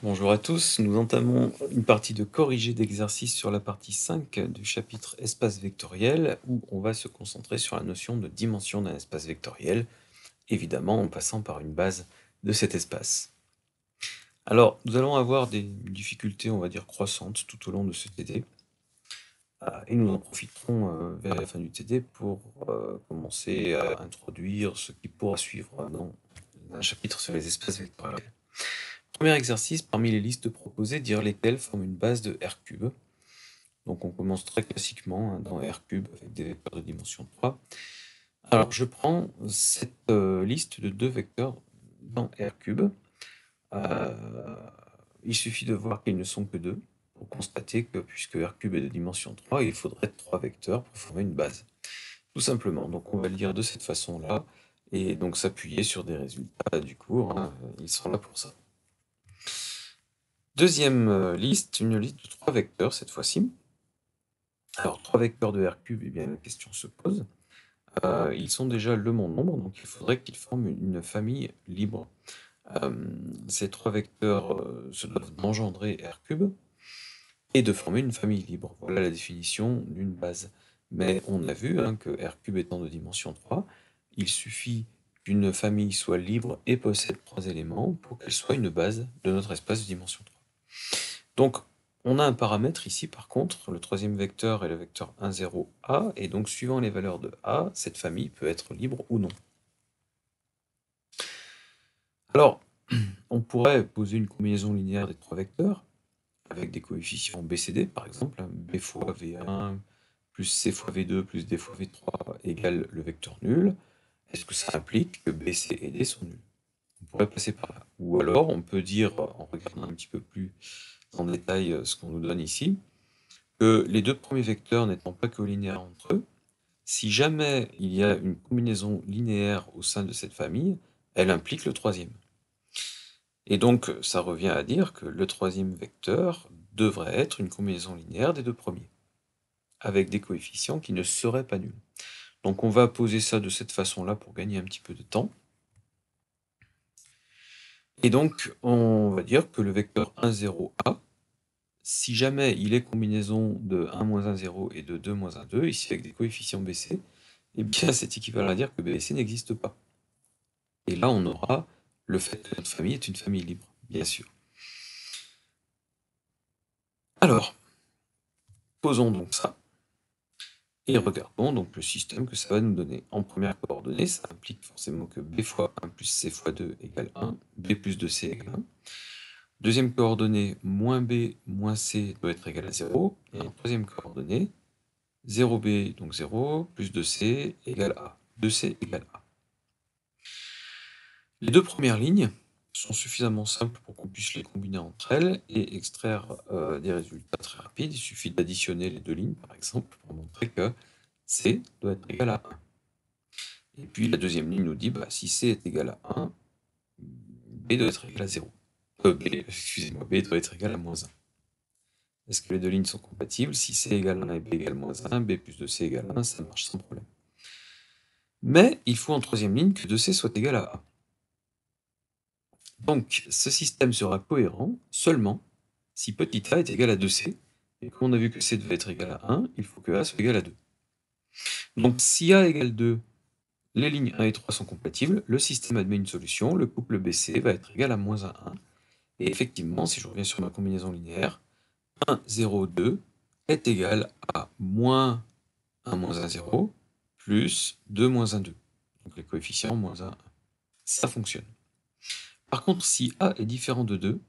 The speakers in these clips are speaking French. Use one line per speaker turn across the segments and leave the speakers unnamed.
Bonjour à tous, nous entamons une partie de corrigé d'exercice sur la partie 5 du chapitre espace vectoriel où on va se concentrer sur la notion de dimension d'un espace vectoriel, évidemment en passant par une base de cet espace. Alors, nous allons avoir des difficultés, on va dire, croissantes tout au long de ce TD, et nous en profiterons vers la fin du TD pour commencer à introduire ce qui pourra suivre dans un chapitre sur les espaces vectoriels. Premier exercice, parmi les listes proposées, dire lesquelles forment une base de R3. Donc on commence très classiquement dans R3 avec des vecteurs de dimension 3. Alors je prends cette liste de deux vecteurs dans R3. Il suffit de voir qu'ils ne sont que deux pour constater que puisque R3 est de dimension 3, il faudrait 3 vecteurs pour former une base. Tout simplement, donc on va le dire de cette façon-là, et donc s'appuyer sur des résultats du cours, ils sont là pour ça. Deuxième liste, une liste de 3 vecteurs cette fois-ci. Alors 3 vecteurs de R3, eh bien la question se pose. Ils sont déjà le même nombre, donc il faudrait qu'ils forment une famille libre. Ces 3 vecteurs se doivent d'engendrer R3 et de former une famille libre. Voilà la définition d'une base. Mais on a vu que R3 étant de dimension 3, il suffit qu'une famille soit libre et possède 3 éléments pour qu'elle soit une base de notre espace de dimension 3. Donc, on a un paramètre ici, par contre, le troisième vecteur est le vecteur 1, 0, A, et donc suivant les valeurs de A, cette famille peut être libre ou non. Alors, on pourrait poser une combinaison linéaire des 3 vecteurs, avec des coefficients B, C, D, par exemple, B fois V1 plus C fois V2 plus D fois V3 égale le vecteur nul. Est-ce que ça implique que B, C et D sont nuls? On pourrait passer par là. Ou alors, on peut dire, en regardant un petit peu plus en détail ce qu'on nous donne ici, que les deux premiers vecteurs n'étant pas colinéaires entre eux, si jamais il y a une combinaison linéaire au sein de cette famille, elle implique le troisième. Et donc, ça revient à dire que le troisième vecteur devrait être une combinaison linéaire des deux premiers, avec des coefficients qui ne seraient pas nuls. Donc on va poser ça de cette façon-là pour gagner un petit peu de temps. Et donc, on va dire que le vecteur 1, 0, A, si jamais il est combinaison de 1, 1, 0 et de 2, 1, 2, ici avec des coefficients BC, eh bien c'est équivalent à dire que BC n'existe pas. Et là, on aura le fait que notre famille est une famille libre, bien sûr. Alors, posons donc ça, et regardons donc le système que ça va nous donner. En première coordonnée, ça implique forcément que B fois 1 plus C fois 2 égale 1, B plus 2C égale 1. Deuxième coordonnée, moins B moins C doit être égal à 0. Et en troisième coordonnée, 0B, donc 0, plus 2C égale A. 2C égale A. Les deux premières lignes sont suffisamment simples pour qu'on puisse les combiner entre elles et extraire des résultats très rapides. Il suffit d'additionner les deux lignes, par exemple, pour montrer que C doit être égal à 1. Et puis la deuxième ligne nous dit, si C est égal à 1, B doit être égal à 0. Excusez-moi, B doit être égal à moins 1. Est-ce que les deux lignes sont compatibles? Si C égale 1 et B égale moins 1, B plus 2C égale 1, ça marche sans problème. Mais il faut en troisième ligne que 2C soit égal à A. Donc ce système sera cohérent seulement si petit a est égal à 2C, et comme on a vu que C devait être égal à 1, il faut que A soit égal à 2. Donc si A égale 2, les lignes 1 et 3 sont compatibles, le système admet une solution, le couple BC va être égal à moins 1, 1. Et effectivement, si je reviens sur ma combinaison linéaire, 1, 0, 2 est égal à moins 1, moins 1, 0, plus 2, moins 1, 2. Donc les coefficients, moins 1, 1. Ça fonctionne. Par contre, si A est différent de 2,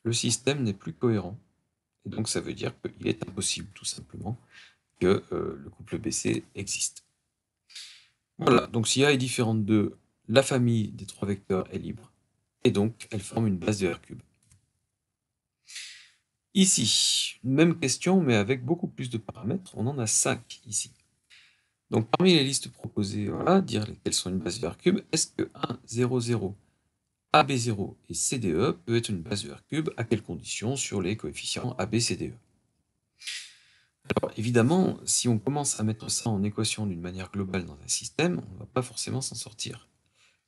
le système n'est plus cohérent. Et donc ça veut dire qu'il est impossible, tout simplement, que le couple BC existe. Voilà, donc si A est différent de 2, la famille des trois vecteurs est libre. Et donc, elle forme une base de R3. Ici, même question, mais avec beaucoup plus de paramètres. On en a 5 ici. Donc parmi les listes proposées, voilà, dire quelles sont une base de R3, est-ce que 1, 0, 0, AB0 et CDE peut être une base de R3, à quelles conditions sur les coefficients AB, CDE? Alors évidemment, si on commence à mettre ça en équation d'une manière globale dans un système, on ne va pas forcément s'en sortir.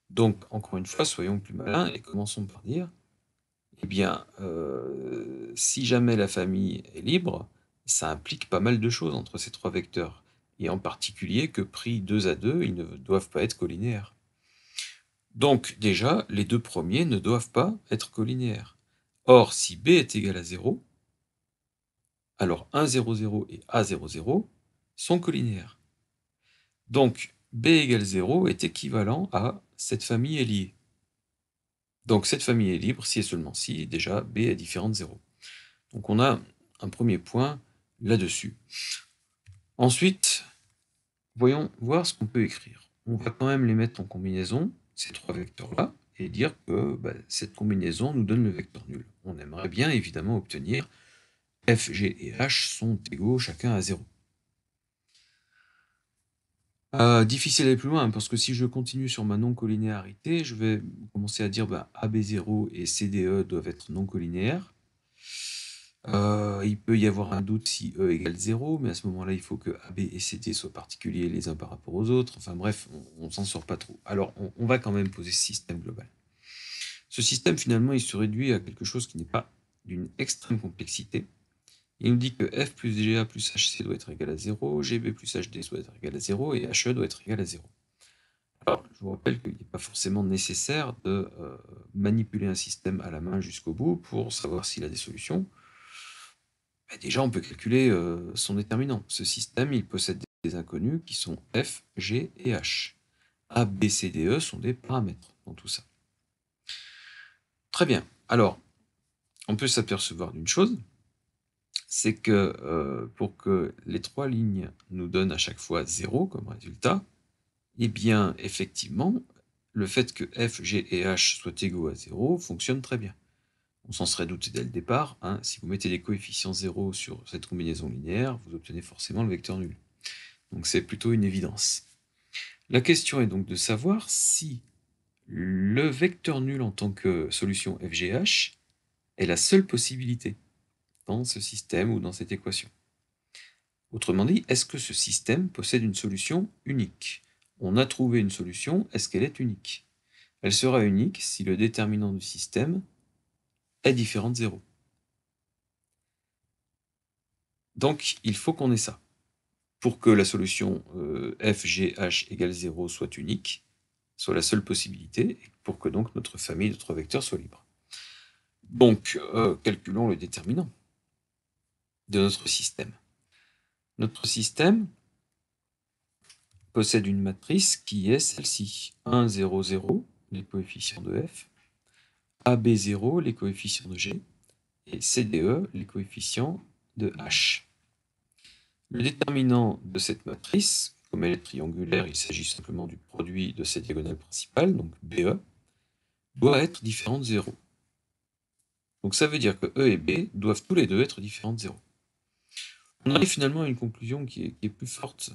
Donc, encore une fois, soyons plus malins et commençons par dire, Eh bien, si jamais la famille est libre, ça implique pas mal de choses entre ces 3 vecteurs, et en particulier que pris 2 à 2, ils ne doivent pas être colinéaires. Donc déjà, les 2 premiers ne doivent pas être colinéaires. Or, si B est égal à 0, alors 1, 0, 0 et A, 0, 0 sont colinéaires. Donc B égale 0 est équivalent à cette famille est liée. Donc cette famille est libre si et seulement si, déjà, B est différent de 0. Donc on a un premier point là-dessus. Ensuite, voyons voir ce qu'on peut écrire. On va quand même les mettre en combinaison, ces 3 vecteurs-là, et dire que cette combinaison nous donne le vecteur nul. On aimerait bien évidemment obtenir f, g et h sont égaux chacun à 0. Difficile d'aller plus loin, parce que si je continue sur ma non-collinéarité, je vais commencer à dire AB0 et CDE doivent être non-collinéaires. Il peut y avoir un doute si E égale 0, mais à ce moment-là, il faut que AB et CD soient particuliers les uns par rapport aux autres. Enfin bref, on s'en sort pas trop. Alors, on va quand même poser ce système global. Ce système, finalement, il se réduit à quelque chose qui n'est pas d'une extrême complexité. Il nous dit que F plus GA plus HC doit être égal à 0, GB plus HD doit être égal à 0, et HE doit être égal à 0. Alors, je vous rappelle qu'il n'est pas forcément nécessaire de manipuler un système à la main jusqu'au bout pour savoir s'il a des solutions. Déjà, on peut calculer son déterminant. Ce système, il possède des inconnus qui sont F, G et H. A, B, C, D, E sont des paramètres dans tout ça. Très bien. Alors, on peut s'apercevoir d'une chose, c'est que pour que les 3 lignes nous donnent à chaque fois 0 comme résultat, eh bien, effectivement, le fait que F, G et H soient égaux à 0 fonctionne très bien. On s'en serait douté dès le départ, hein. Si vous mettez des coefficients 0 sur cette combinaison linéaire, vous obtenez forcément le vecteur nul. Donc c'est plutôt une évidence. La question est donc de savoir si le vecteur nul en tant que solution FGH est la seule possibilité dans ce système ou dans cette équation. Autrement dit, est-ce que ce système possède une solution unique? On a trouvé une solution, est-ce qu'elle est unique? Elle sera unique si le déterminant du système est différent de 0. Donc, il faut qu'on ait ça. Pour que la solution f, g, h égale 0 soit unique, soit la seule possibilité, et pour que donc notre famille de 3 vecteurs soit libre. Donc, calculons le déterminant de notre système. Notre système possède une matrice qui est celle-ci. 1, 0, 0, les coefficients de f, AB0, les coefficients de g, et CDE, les coefficients de h. Le déterminant de cette matrice, comme elle est triangulaire, il s'agit simplement du produit de cette diagonale principale, donc BE, doit être différent de 0. Donc ça veut dire que E et B doivent tous les deux être différents de 0. On arrive finalement à une conclusion qui est plus forte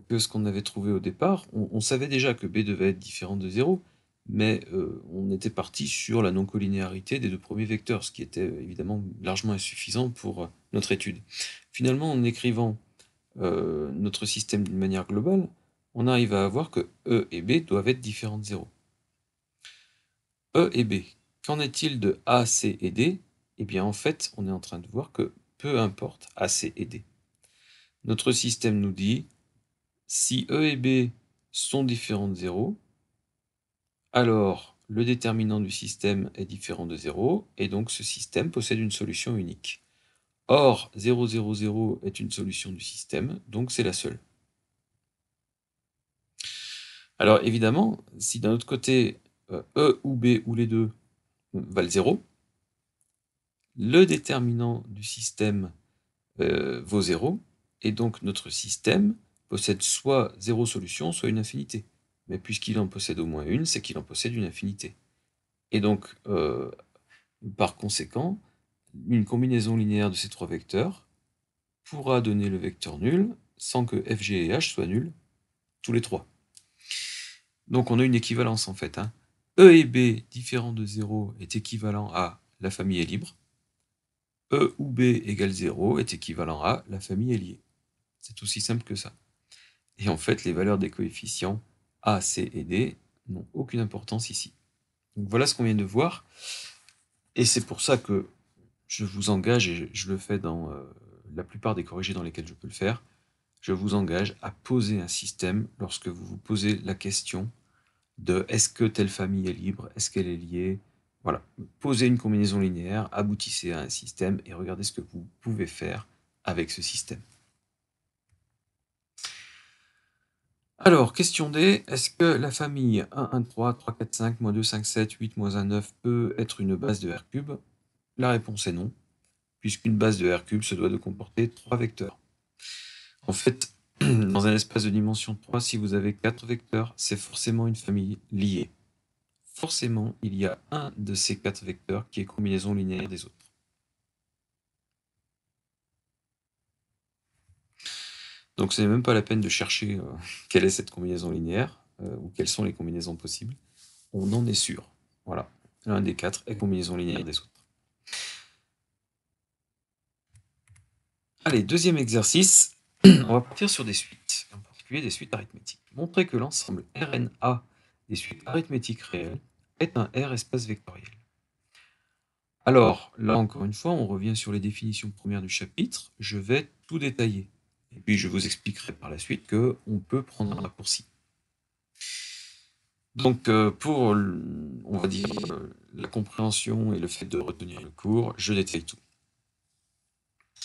que ce qu'on avait trouvé au départ. On savait déjà que B devait être différent de 0, mais on était parti sur la non-collinéarité des 2 premiers vecteurs, ce qui était évidemment largement insuffisant pour notre étude. Finalement, en écrivant notre système d'une manière globale, on arrive à avoir que E et B doivent être différents de 0. E et B, qu'en est-il de A, C et D? Eh bien en fait, on est en train de voir que peu importe A, C et D. Notre système nous dit, si E et B sont différents de 0, alors le déterminant du système est différent de 0, et donc ce système possède une solution unique. Or, 0, 0, 0 est une solution du système, donc c'est la seule. Alors évidemment, si d'un autre côté, E ou B ou les deux valent 0, le déterminant du système vaut 0, et donc notre système possède soit 0 solution, soit une infinité. Mais puisqu'il en possède au moins une, c'est qu'il en possède une infinité. Et donc, par conséquent, une combinaison linéaire de ces 3 vecteurs pourra donner le vecteur nul sans que f, g et h soient nuls, tous les 3. Donc on a une équivalence en fait. E et B différents de 0 est équivalent à la famille est libre. E ou B égale 0 est équivalent à la famille est liée. C'est aussi simple que ça. Et en fait, les valeurs des coefficients A, C et D n'ont aucune importance ici. Donc voilà ce qu'on vient de voir. Et c'est pour ça que je vous engage, et je le fais dans la plupart des corrigés dans lesquels je peux le faire, je vous engage à poser un système lorsque vous vous posez la question de est-ce que telle famille est libre, est-ce qu'elle est liée, voilà. Posez une combinaison linéaire, aboutissez à un système et regardez ce que vous pouvez faire avec ce système. Alors, question D, est-ce que la famille 1, 1, 3, 3, 4, 5, moins 2, 5, 7, 8, moins 1, 9 peut être une base de R3? La réponse est non, puisqu'une base de R3 se doit de comporter 3 vecteurs. En fait, dans un espace de dimension 3, si vous avez 4 vecteurs, c'est forcément une famille liée. Forcément, il y a un de ces 4 vecteurs qui est combinaison linéaire des autres. Donc ce n'est même pas la peine de chercher quelle est cette combinaison linéaire, ou quelles sont les combinaisons possibles. On en est sûr. Voilà, l'un des 4 est combinaison linéaire des autres. Allez, deuxième exercice, on va partir sur des suites, en particulier des suites arithmétiques. Montrer que l'ensemble Rna des suites arithmétiques réelles est un R espace vectoriel. Alors, là encore une fois, on revient sur les définitions premières du chapitre, je vais tout détailler. Et puis je vous expliquerai par la suite qu'on peut prendre un raccourci. Donc pour, on va dire, la compréhension et le fait de retenir le cours, je détaille tout.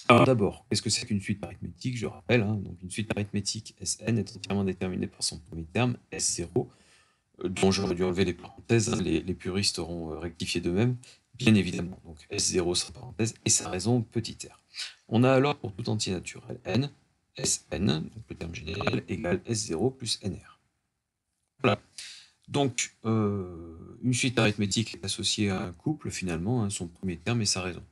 Alors d'abord, qu'est-ce que c'est qu'une suite arithmétique? Je rappelle, donc une suite arithmétique Sn est entièrement déterminée par son premier terme, S0, dont j'aurais dû enlever les parenthèses, les puristes auront rectifié d'eux-mêmes, bien évidemment. Donc S0 sans parenthèse, et sa raison petit r. On a alors pour tout entier naturel n, Sn, donc le terme général, égale S0 plus Nr. Voilà. Donc, une suite arithmétique est associée à un couple, finalement, son premier terme et sa raison.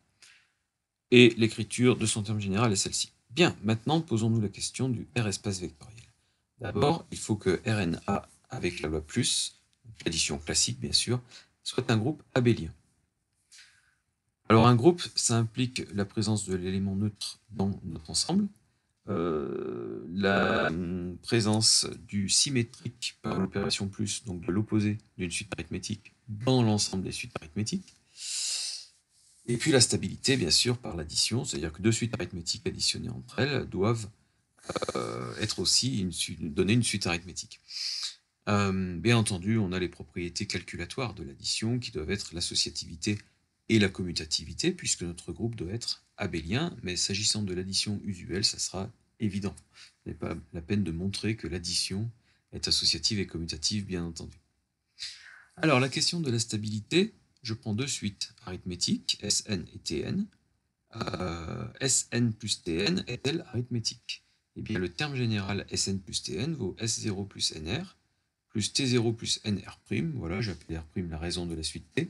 Et l'écriture de son terme général est celle-ci. Bien, maintenant, posons-nous la question du R espace vectoriel. D'abord, il faut que Rna avec la loi plus, l'addition classique bien sûr, soit un groupe abélien. Alors un groupe, ça implique la présence de l'élément neutre dans notre ensemble, la présence du symétrique par l'opération plus, donc de l'opposé d'une suite arithmétique dans l'ensemble des suites arithmétiques, et puis la stabilité, bien sûr, par l'addition, c'est-à-dire que deux suites arithmétiques additionnées entre elles doivent être aussi donner une suite arithmétique. Bien entendu, on a les propriétés calculatoires de l'addition qui doivent être l'associativité et la commutativité, puisque notre groupe doit être abélien, mais s'agissant de l'addition usuelle, ça sera évident. Ce n'est pas la peine de montrer que l'addition est associative et commutative, bien entendu. Alors, la question de la stabilité, je prends deux suites arithmétiques, Sn et Tn. Sn plus Tn est-elle arithmétique? Eh bien, le terme général Sn plus Tn vaut S0 plus Nr, plus T0 plus Nr', voilà, j'appelle R' la raison de la suite T.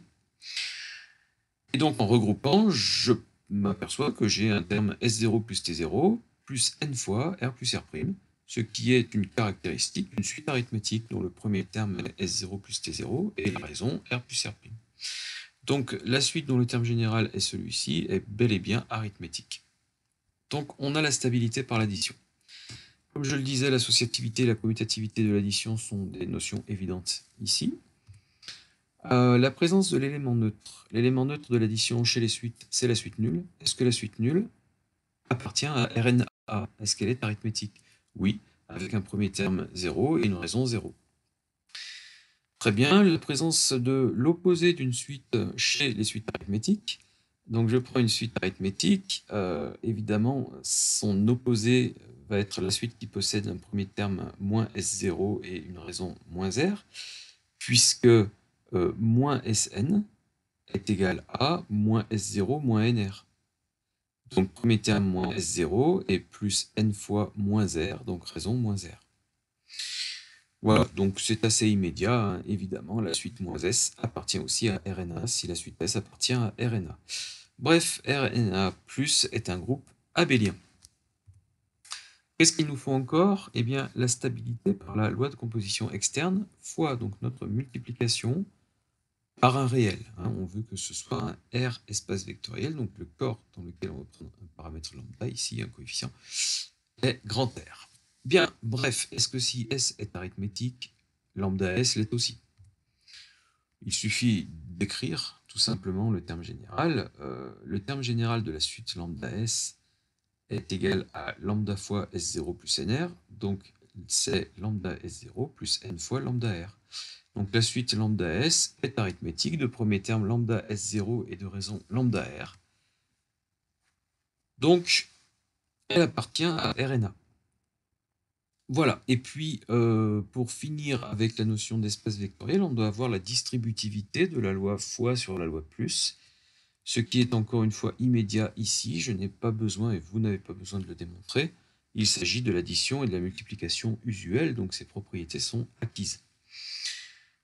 Et donc, en regroupant, je m'aperçois que j'ai un terme S0 plus T0, plus N fois R plus R', ce qui est une caractéristique d'une suite arithmétique dont le premier terme est S0 plus T0 et la raison R plus R'. Donc, la suite dont le terme général est celui-ci est bel et bien arithmétique. Donc, on a la stabilité par l'addition. Comme je le disais, l'associativité et la commutativité de l'addition sont des notions évidentes ici. La présence de l'élément neutre. L'élément neutre de l'addition chez les suites, c'est la suite nulle. Est-ce que la suite nulle appartient à Rna? Est-ce qu'elle est arithmétique? Oui, avec un premier terme 0 et une raison 0. Très bien, la présence de l'opposé d'une suite chez les suites arithmétiques. Donc je prends une suite arithmétique, évidemment son opposé va être la suite qui possède un premier terme moins S0 et une raison moins R, puisque moins Sn est égal à moins S0 moins Nr. Donc premier terme moins S0 et plus N fois moins R, donc raison moins R. Voilà, donc c'est assez immédiat, évidemment, la suite moins S appartient aussi à Rna si la suite S appartient à Rna. Bref, Rna plus est un groupe abélien. Qu'est-ce qu'il nous faut encore? Eh bien, la stabilité par la loi de composition externe fois donc notre multiplication par un réel. On veut que ce soit un R espace vectoriel, donc le corps dans lequel on va prendre un paramètre lambda, ici un coefficient, est grand R. Bien, bref, est-ce que si S est arithmétique, lambda S l'est aussi? Il suffit d'écrire tout simplement le terme général. Le terme général de la suite lambda S est égal à lambda fois S0 plus NR, donc c'est lambda S0 plus N fois lambda R. Donc la suite lambda S est arithmétique, de premier terme lambda S0 et de raison lambda R. Donc elle appartient à RNA. Voilà, et puis pour finir avec la notion d'espace vectoriel, on doit avoir la distributivité de la loi fois sur la loi plus, ce qui est encore une fois immédiat ici. Je n'ai pas besoin, et vous n'avez pas besoin de le démontrer. Il s'agit de l'addition et de la multiplication usuelle, donc ces propriétés sont acquises.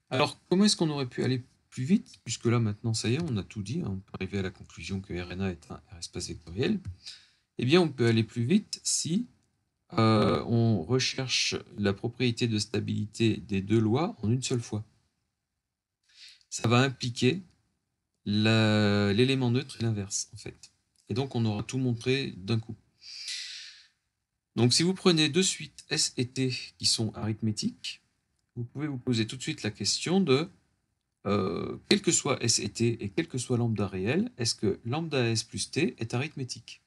Alors, comment est-ce qu'on aurait pu aller plus vite, puisque là maintenant, ça y est, on a tout dit, hein, on peut arriver à la conclusion que RNA est un R-espace vectoriel. Eh bien, on peut aller plus vite si on recherche la propriété de stabilité des deux lois en une seule fois. Ça va impliquer l'élément neutre et l'inverse, en fait. Et donc, on aura tout montré d'un coup. Donc, si vous prenez de suite S et T qui sont arithmétiques, vous pouvez vous poser tout de suite la question de, quel que soit S et T et quel que soit lambda réel, est-ce que lambda S plus T est arithmétique?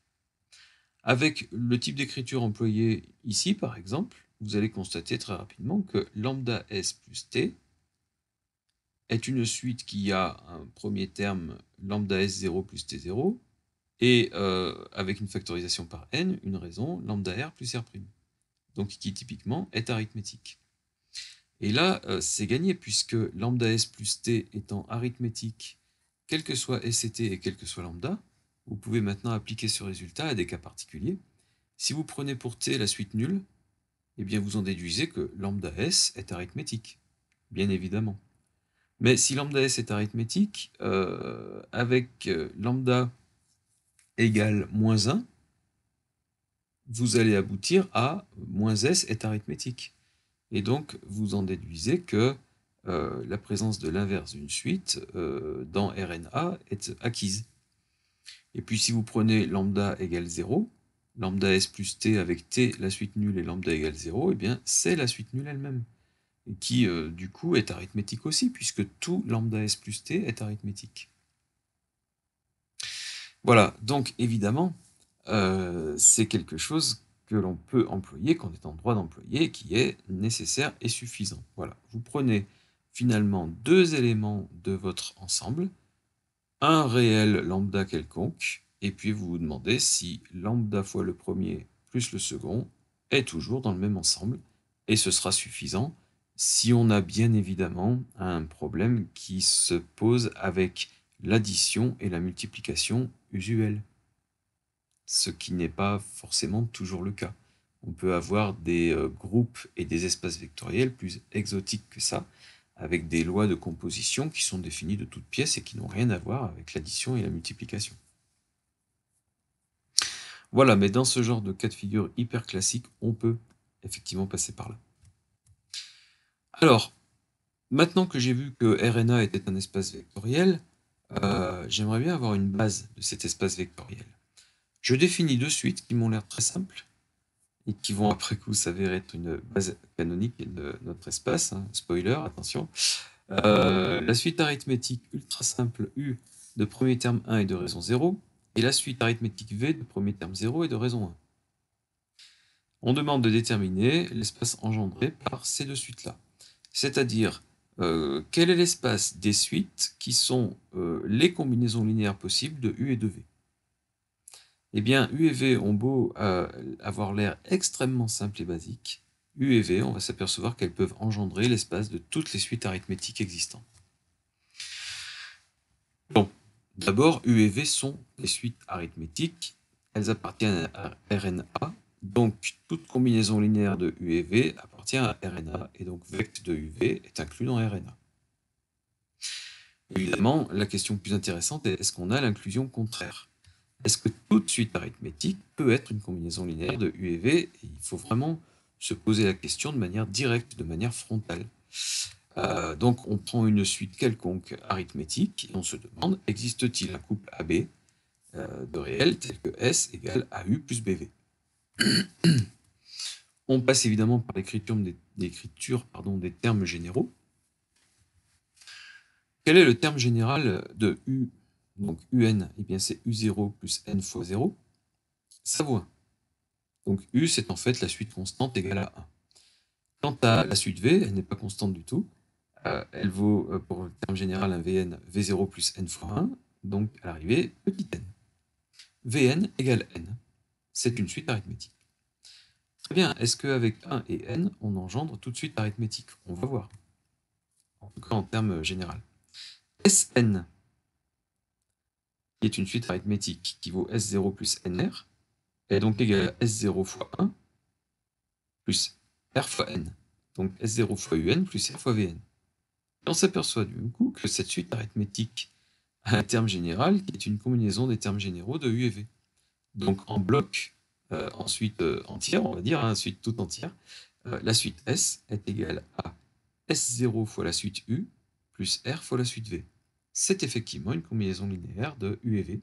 Avec le type d'écriture employé ici, par exemple, vous allez constater très rapidement que lambda S plus T est une suite qui a un premier terme lambda S0 plus T0, et avec une factorisation par n, une raison lambda R plus R', donc qui typiquement est arithmétique. Et là, c'est gagné, puisque lambda S plus T étant arithmétique, quel que soit S et T et quel que soit lambda, vous pouvez maintenant appliquer ce résultat à des cas particuliers. Si vous prenez pour T la suite nulle, eh bien vous en déduisez que lambda S est arithmétique, bien évidemment. Mais si lambda S est arithmétique, avec lambda égale moins 1, vous allez aboutir à moins S est arithmétique. Et donc, vous en déduisez que la présence de l'inverse d'une suite dans RNA est acquise. Et puis, si vous prenez lambda égale 0, lambda S plus T avec T, la suite nulle, et lambda égale 0, eh bien, c'est la suite nulle elle-même, qui, du coup, est arithmétique aussi, puisque tout lambda S plus T est arithmétique. Voilà, donc, évidemment, c'est quelque chose que l'on peut employer, qu'on est en droit d'employer, qui est nécessaire et suffisant. Voilà, vous prenez finalement deux éléments de votre ensemble, un réel lambda quelconque, et puis vous vous demandez si lambda fois le premier plus le second est toujours dans le même ensemble, et ce sera suffisant si on a bien évidemment un problème qui se pose avec l'addition et la multiplication usuelles, ce qui n'est pas forcément toujours le cas. On peut avoir des groupes et des espaces vectoriels plus exotiques que ça, avec des lois de composition qui sont définies de toutes pièces et qui n'ont rien à voir avec l'addition et la multiplication. Voilà, mais dans ce genre de cas de figure hyper classique, on peut effectivement passer par là. Alors, maintenant que j'ai vu que RNA était un espace vectoriel, j'aimerais bien avoir une base de cet espace vectoriel. Je définis deux suites qui m'ont l'air très simples, et qui vont après coup s'avérer être une base canonique de notre espace, hein. Spoiler, attention. La suite arithmétique ultra simple U de premier terme 1 et de raison 0, et la suite arithmétique V de premier terme 0 et de raison 1. On demande de déterminer l'espace engendré par ces deux suites-là. C'est-à-dire, quel est l'espace des suites qui sont les combinaisons linéaires possibles de U et de V. Eh bien, U et V ont beau avoir l'air extrêmement simple et basique, U et V, on va s'apercevoir qu'elles peuvent engendrer l'espace de toutes les suites arithmétiques existantes. Bon, d'abord, U et V sont des suites arithmétiques, elles appartiennent à RNA, donc toute combinaison linéaire de U et V appartient à RNA, et donc vect de UV est inclus dans RNA. Évidemment, la question plus intéressante est, est-ce qu'on a l'inclusion contraire? Est-ce que toute suite arithmétique peut être une combinaison linéaire de U et V? Et il faut vraiment se poser la question de manière directe, de manière frontale. Donc on prend une suite quelconque arithmétique et on se demande, existe-t-il un couple AB de réels tel que S égale AU plus BV? On passe évidemment par l'écriture des termes généraux. Quel est le terme général de U? Donc UN, eh bien c'est U0 plus N fois 0, ça vaut 1. Donc U, c'est en fait la suite constante égale à 1. Quant à la suite V, elle n'est pas constante du tout. Elle vaut, pour le terme général, un Vn, V0 plus N fois 1, donc à l'arrivée, petit n. Vn égale n. C'est une suite arithmétique. Très bien, est-ce qu'avec 1 et n, on engendre toute suite arithmétique? On va voir. En tout cas, en termes général. Sn, qui est une suite arithmétique qui vaut S0 plus Nr, est donc égal à S0 fois 1 plus R fois n. Donc S0 fois Un plus R fois Vn. Et on s'aperçoit du coup que cette suite arithmétique a un terme général qui est une combinaison des termes généraux de U et V. Donc en bloc, en suite entière, on va dire, hein, suite toute entière, la suite S est égale à S0 fois la suite U plus R fois la suite V. C'est effectivement une combinaison linéaire de U et V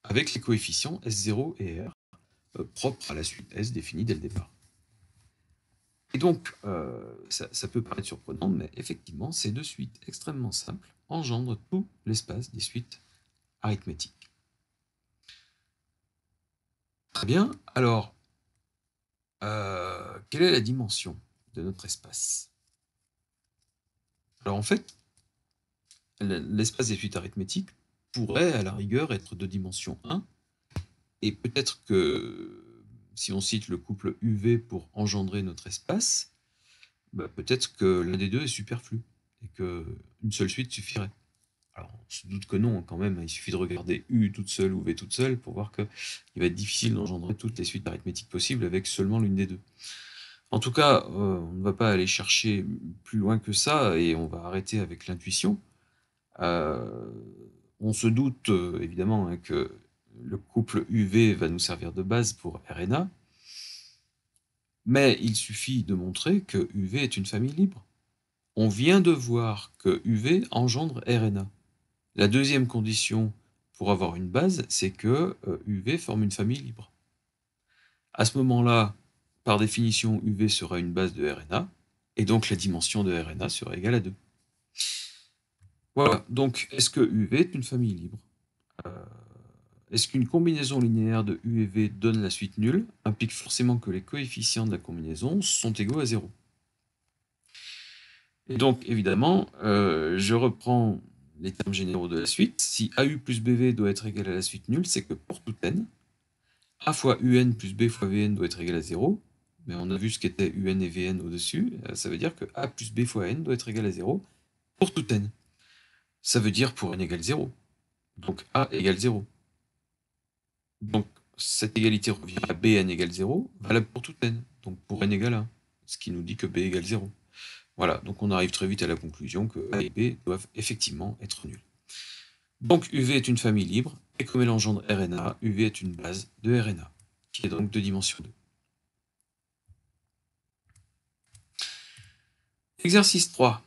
avec les coefficients S0 et R propres à la suite S définie dès le départ. Et donc, ça peut paraître surprenant, mais effectivement, ces deux suites extrêmement simples engendrent tout l'espace des suites arithmétiques. Très bien, alors, quelle est la dimension de notre espace? Alors en fait, l'espace des suites arithmétiques pourrait à la rigueur être de dimension 1, et peut-être que si on cite le couple UV pour engendrer notre espace, bah, peut-être que l'un des deux est superflu, et qu'une seule suite suffirait. Alors on se doute que non, quand même, il suffit de regarder U toute seule ou V toute seule pour voir qu'il va être difficile d'engendrer toutes les suites arithmétiques possibles avec seulement l'une des deux. En tout cas, on ne va pas aller chercher plus loin que ça, et on va arrêter avec l'intuition. On se doute évidemment hein, que le couple UV va nous servir de base pour RNA, mais il suffit de montrer que UV est une famille libre. On vient de voir que UV engendre RNA. La deuxième condition pour avoir une base, c'est que UV forme une famille libre. À ce moment-là, par définition, UV sera une base de RNA, et donc la dimension de RNA sera égale à 2. Voilà, donc est-ce que UV est une famille libre? Est-ce qu'une combinaison linéaire de U et V donne la suite nulle implique forcément que les coefficients de la combinaison sont égaux à 0. Et donc, évidemment, je reprends les termes généraux de la suite. Si AU plus BV doit être égal à la suite nulle, c'est que pour tout n, A fois UN plus B fois Vn doit être égal à 0, mais on a vu ce qu'était UN et Vn au-dessus, ça veut dire que A plus B fois N doit être égal à 0 pour tout n. Ça veut dire pour n égale 0. Donc A égale 0. Donc cette égalité revient à Bn égale 0, valable pour tout n, donc pour n égale 1, ce qui nous dit que B égale 0. Voilà, donc on arrive très vite à la conclusion que A et B doivent effectivement être nuls. Donc UV est une famille libre, et comme elle engendre RNA, UV est une base de RNA, qui est donc de dimension 2. Exercice 3.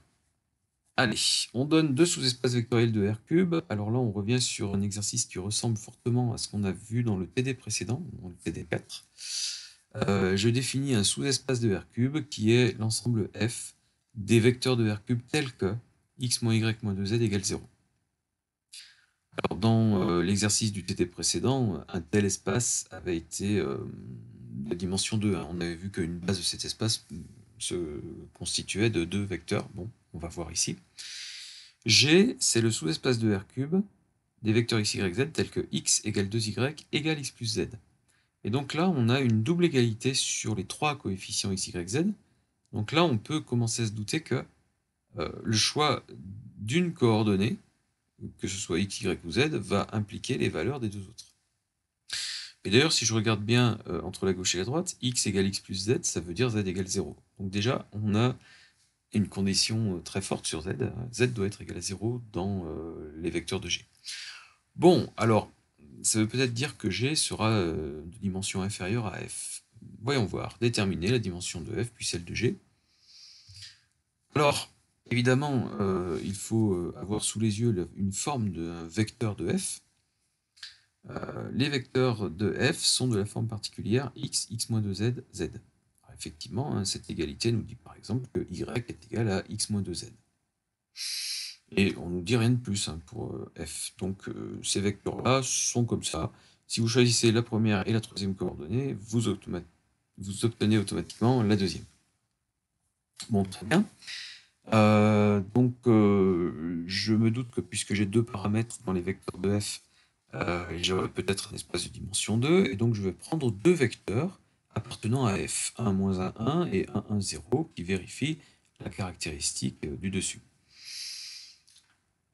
Allez, on donne deux sous-espaces vectoriels de R3. Alors là, on revient sur un exercice qui ressemble fortement à ce qu'on a vu dans le TD précédent, dans le TD4. Je définis un sous-espace de R3 qui est l'ensemble F des vecteurs de R3 tels que x moins y moins 2z égale 0. Alors dans l'exercice du TD précédent, un tel espace avait été de dimension 2. Hein. On avait vu qu'une base de cet espace se constituait de deux vecteurs. Bon, on va voir ici. G, c'est le sous-espace de R3 des vecteurs x, y, z tels que x égale 2y égale x plus z. Et donc là, on a une double égalité sur les trois coefficients x, y, z. Donc là, on peut commencer à se douter que le choix d'une coordonnée, que ce soit x, y ou z, va impliquer les valeurs des deux autres. Et d'ailleurs, si je regarde bien entre la gauche et la droite, x égale x plus z, ça veut dire z égale 0. Donc déjà, on a une condition très forte sur z. Z doit être égal à 0 dans les vecteurs de G. Bon, alors, ça veut peut-être dire que G sera de dimension inférieure à F. Voyons voir. Déterminer la dimension de F puis celle de G. Alors, évidemment, il faut avoir sous les yeux une forme d'un vecteur de F. Les vecteurs de F sont de la forme particulière x, x-2z, z. Alors, effectivement, hein, cette égalité nous dit par exemple que y est égal à x-2z. Et on nous dit rien de plus hein, pour f. Donc ces vecteurs-là sont comme ça. Si vous choisissez la première et la troisième coordonnée, vous obtenez automatiquement la deuxième. Bon, très bien. Donc je me doute que puisque j'ai deux paramètres dans les vecteurs de f, j'aurai peut-être un espace de dimension 2, et donc je vais prendre deux vecteurs appartenant à f, 1, moins 1, 1 et 1, 1, 0, qui vérifient la caractéristique du dessus.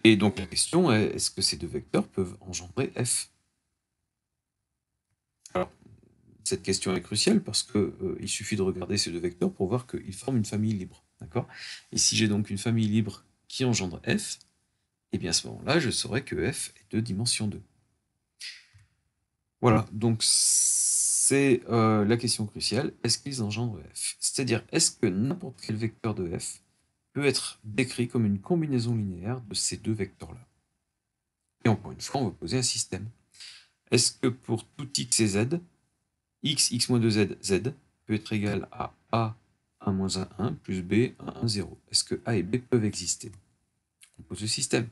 Et donc la question est, est-ce que ces deux vecteurs peuvent engendrer f? Alors, cette question est cruciale parce qu'il suffit de regarder ces deux vecteurs pour voir qu'ils forment une famille libre. D'accord? Et si j'ai donc une famille libre qui engendre f, et bien à ce moment-là, je saurai que f est de dimension 2. Voilà, donc c'est la question cruciale, est-ce qu'ils engendrent f? C'est-à-dire, est-ce que n'importe quel vecteur de f peut être décrit comme une combinaison linéaire de ces deux vecteurs-là? Et encore une fois, on va poser un système. Est-ce que pour tout x et z, x moins 2z, z peut être égal à a 1 moins 1, 1 plus b 1, 1, 0? Est-ce que a et b peuvent exister? On pose le système.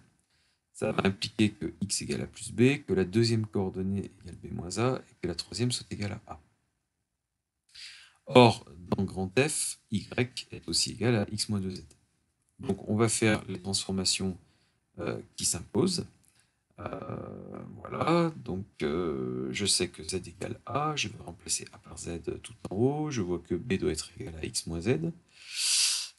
Ça va impliquer que x égale a plus b, que la deuxième coordonnée égale b moins a, et que la troisième soit égale à a. Or, dans grand F, y est aussi égal à x moins 2z. Donc on va faire les transformations qui s'imposent. Voilà, donc je sais que z égale a, je vais remplacer a par z tout en haut, je vois que b doit être égal à x moins z.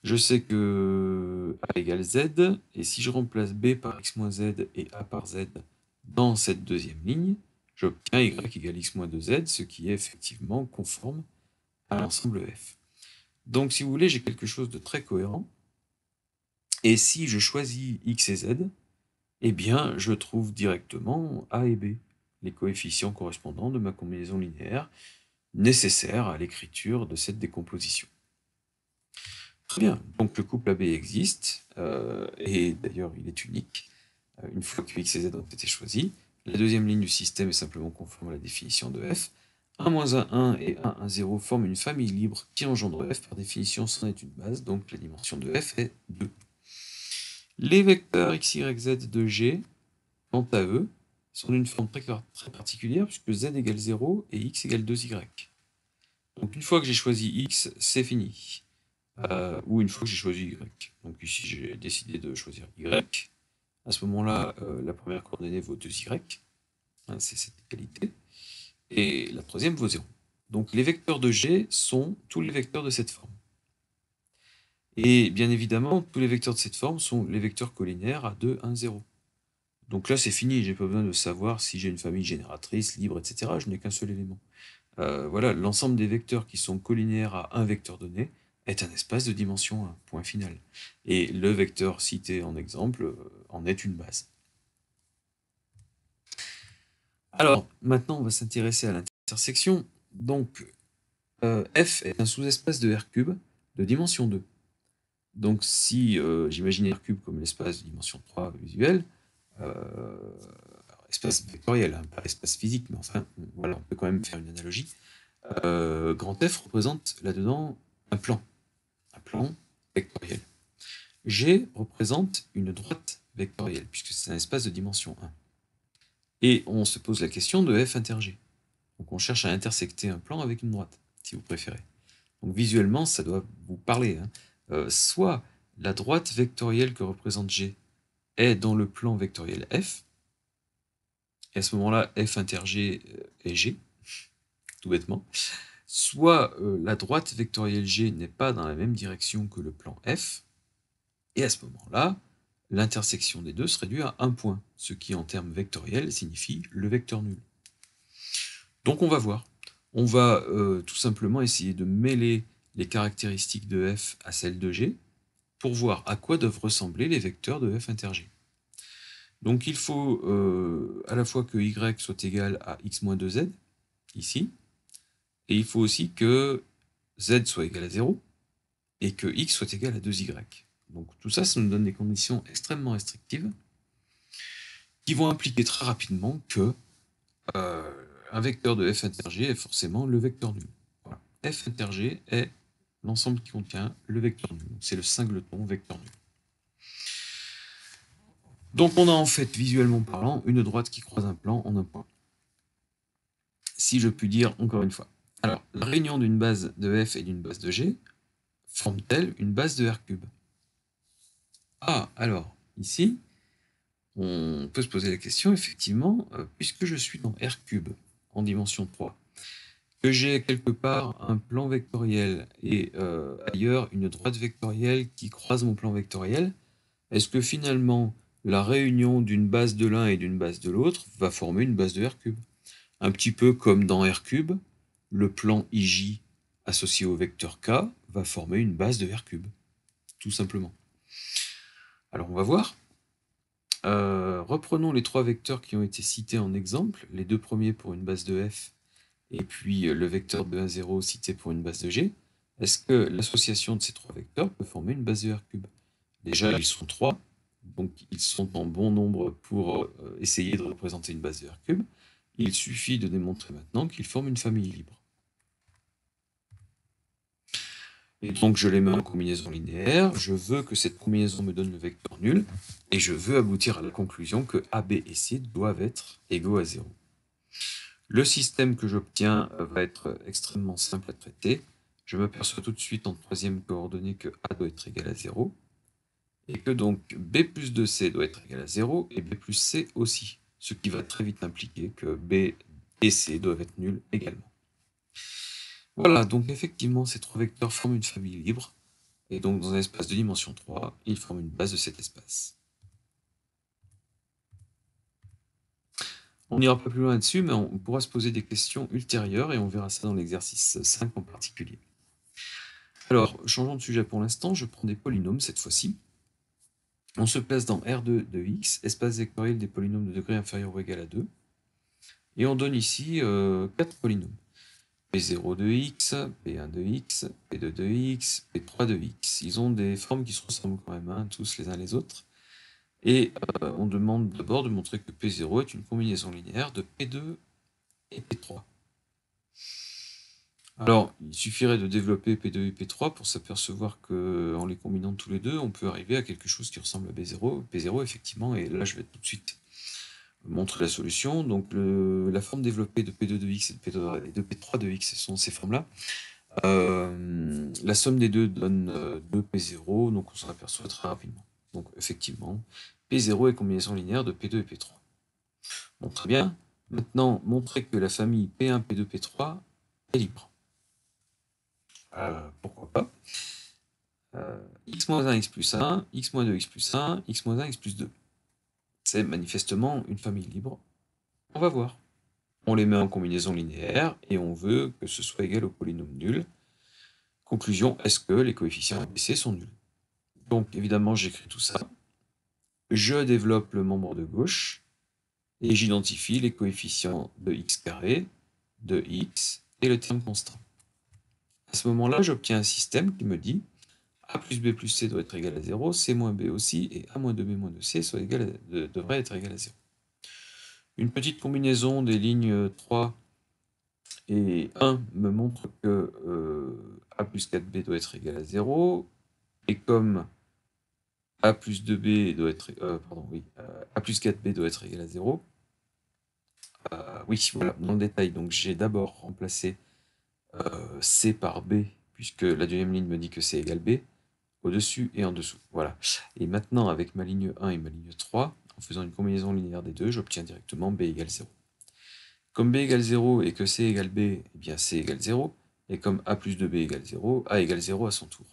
Je sais que a égale z, et si je remplace b par x moins z et a par z dans cette deuxième ligne, j'obtiens y égale x moins 2z, ce qui est effectivement conforme à l'ensemble f. Donc si vous voulez, j'ai quelque chose de très cohérent, et si je choisis x et z, eh bien je trouve directement a et b, les coefficients correspondants de ma combinaison linéaire nécessaire à l'écriture de cette décomposition. Très bien, donc le couple AB existe, et d'ailleurs il est unique, une fois que x et z ont été choisis. La deuxième ligne du système est simplement conforme à la définition de f. 1 moins 1, 1 et 1, 1, 0 forment une famille libre qui engendre f, par définition c'en est une base, donc la dimension de f est 2. Les vecteurs x, y, z de G, quant à eux, sont d'une forme très particulière, puisque z égale 0 et x égale 2y. Donc une fois que j'ai choisi x, c'est fini. Ou une fois que j'ai choisi y. Donc ici j'ai décidé de choisir y. À ce moment-là, la première coordonnée vaut 2y, hein, c'est cette égalité, et la troisième vaut 0. Donc les vecteurs de G sont tous les vecteurs de cette forme. Et bien évidemment, tous les vecteurs de cette forme sont les vecteurs collinaires à 2, 1, 0. Donc là c'est fini, j'ai pas besoin de savoir si j'ai une famille génératrice, libre, etc. Je n'ai qu'un seul élément. Voilà, l'ensemble des vecteurs qui sont collinaires à un vecteur donné est un espace de dimension 1, point final. Et le vecteur cité en exemple en est une base. Alors, maintenant, on va s'intéresser à l'intersection. Donc, f est un sous-espace de R³ de dimension 2. Donc, si j'imagine R³ comme l'espace de dimension 3 visuel, espace vectoriel, hein, pas espace physique, mais enfin, voilà, on peut quand même faire une analogie. Grand F représente là-dedans un plan vectoriel. G représente une droite vectorielle, puisque c'est un espace de dimension 1. Et on se pose la question de f inter G. Donc on cherche à intersecter un plan avec une droite, si vous préférez. Donc visuellement, ça doit vous parler. Hein. Soit la droite vectorielle que représente G est dans le plan vectoriel f, et à ce moment-là, f inter G est G, tout bêtement. Soit la droite vectorielle G n'est pas dans la même direction que le plan f, et à ce moment-là, l'intersection des deux se réduit à un point, ce qui en termes vectoriels signifie le vecteur nul. Donc on va voir. On va tout simplement essayer de mêler les caractéristiques de f à celles de G pour voir à quoi doivent ressembler les vecteurs de f inter G. Donc il faut à la fois que y soit égal à x moins 2z, ici, et il faut aussi que z soit égal à 0, et que x soit égal à 2y. Donc tout ça, ça nous donne des conditions extrêmement restrictives, qui vont impliquer très rapidement que un vecteur de f inter G est forcément le vecteur nul. Voilà. F inter G est l'ensemble qui contient le vecteur nul. C'est le singleton vecteur nul. Donc on a en fait, visuellement parlant, une droite qui croise un plan en un point. Si je puis dire encore une fois. Alors, la réunion d'une base de f et d'une base de g forme-t-elle une base de R cube? Ah, alors, ici, on peut se poser la question, effectivement, puisque je suis dans R cube, en dimension 3, que j'ai quelque part un plan vectoriel et ailleurs une droite vectorielle qui croise mon plan vectoriel, est-ce que finalement, la réunion d'une base de l'un et d'une base de l'autre va former une base de R cube? Un petit peu comme dans R cube, le plan IJ associé au vecteur K va former une base de R cube, tout simplement. Alors on va voir. Reprenons les trois vecteurs qui ont été cités en exemple, les deux premiers pour une base de f, et puis le vecteur de 1, 0 cité pour une base de g. Est-ce que l'association de ces trois vecteurs peut former une base de R cube? Déjà, ils sont trois, donc ils sont en bon nombre pour essayer de représenter une base de R cube. Il suffit de démontrer maintenant qu'ils forment une famille libre. Et donc je les mets en combinaison linéaire, je veux que cette combinaison me donne le vecteur nul, et je veux aboutir à la conclusion que A, B et C doivent être égaux à 0. Le système que j'obtiens va être extrêmement simple à traiter. Je m'aperçois tout de suite en troisième coordonnée que A doit être égal à 0, et que donc B plus 2C doit être égal à 0, et B plus C aussi, ce qui va très vite impliquer que B et C doivent être nuls également. Voilà, donc effectivement, ces trois vecteurs forment une famille libre, et donc dans un espace de dimension 3, ils forment une base de cet espace. On n'ira pas plus loin là-dessus, mais on pourra se poser des questions ultérieures, et on verra ça dans l'exercice 5 en particulier. Alors, changeons de sujet pour l'instant, je prends des polynômes cette fois-ci. On se place dans R2 de x, espace vectoriel des polynômes de degré inférieur ou égal à 2, et on donne ici 4 polynômes. P0 de x, P1 de x, P2 de x, P3 de x. Ils ont des formes qui se ressemblent quand même, hein, tous les uns les autres. Et on demande d'abord de montrer que P0 est une combinaison linéaire de P2 et P3. Alors, il suffirait de développer P2 et P3 pour s'apercevoir qu'en les combinant tous les deux, on peut arriver à quelque chose qui ressemble à B0, P0 effectivement, et là je vais tout de suite montrer la solution. Donc la forme développée de P2 de x et de P3 de x sont ces formes-là. La somme des deux donne 2P0, donc on s'en aperçoit très rapidement. Donc effectivement, P0 est combinaison linéaire de P2 et P3. Bon, très bien. Maintenant, montrer que la famille P1, P2, P3 est libre. Pourquoi pas. X-1, x plus 1, x-2, x plus 1, x-1, x plus 2. C'est manifestement une famille libre. On va voir. On les met en combinaison linéaire et on veut que ce soit égal au polynôme nul. Conclusion, est-ce que les coefficients ABC sont nuls? Donc évidemment, j'écris tout ça. Je développe le membre de gauche et j'identifie les coefficients de x carré, de x et le terme constant. À ce moment-là, j'obtiens un système qui me dit a plus b plus c doit être égal à 0, c moins b aussi, et a moins 2b moins 2c devrait être égal à 0. Une petite combinaison des lignes 3 et 1 me montre que a plus 4b doit être égal à 0, et comme a plus 2b doit être, a plus 4b doit être égal à 0, oui, voilà, dans le détail, donc j'ai d'abord remplacé c par b, puisque la deuxième ligne me dit que c égale b, au-dessus et en dessous, voilà. Et maintenant, avec ma ligne 1 et ma ligne 3, en faisant une combinaison linéaire des deux, j'obtiens directement b égale 0. Comme b égale 0 et que c égale b, eh bien c égale 0, et comme a plus 2b égale 0, a égale 0 à son tour.